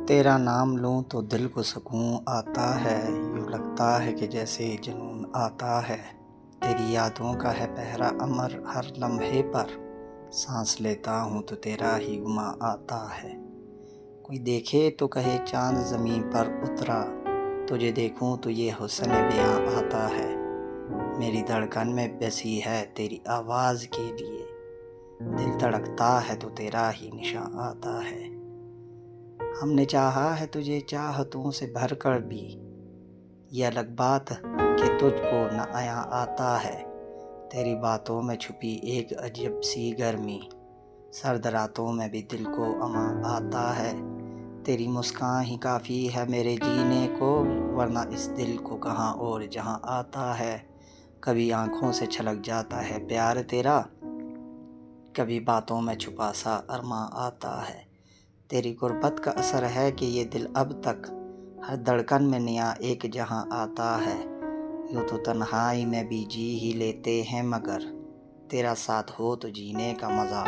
تیرا نام لوں تو دل کو سکون آتا ہے، یوں لگتا ہے کہ جیسے جنون آتا ہے۔ تیری یادوں کا ہے پہرا امر ہر لمحے پر، سانس لیتا ہوں تو تیرا ہی گماں آتا ہے۔ کوئی دیکھے تو کہے چاند زمیں پر اترا، تجھے دیکھوں تو یہ حسن بیاں آتا ہے۔ میری دھڑکن میں بسی ہے تیری آواز کے لیے، دل دھڑکتا ہے تو تیرا ہی نشاں آتا ہے۔ ہم نے چاہا ہے تجھے چاہتوں سے بھر کر بھی، یہ الگ بات کہ تجھ کو نہ عیاں آتا ہے۔ تیری باتوں میں چھپی ایک عجب سی گرمی، سرد راتوں میں بھی دل کو امان آتا ہے۔ تیری مسکان ہی کافی ہے میرے جینے کو، ورنہ اس دل کو کہاں اور جہاں آتا ہے۔ کبھی آنکھوں سے چھلک جاتا ہے پیار تیرا، کبھی باتوں میں چھپا سا ارماں آتا ہے۔ تیری غربت کا اثر ہے کہ یہ دل اب تک ہر دھڑکن میں نیا ایک جہاں آتا ہے۔ یوں تو تنہائی میں بھی جی ہی لیتے ہیں، مگر تیرا ساتھ ہو تو جینے کا مزہ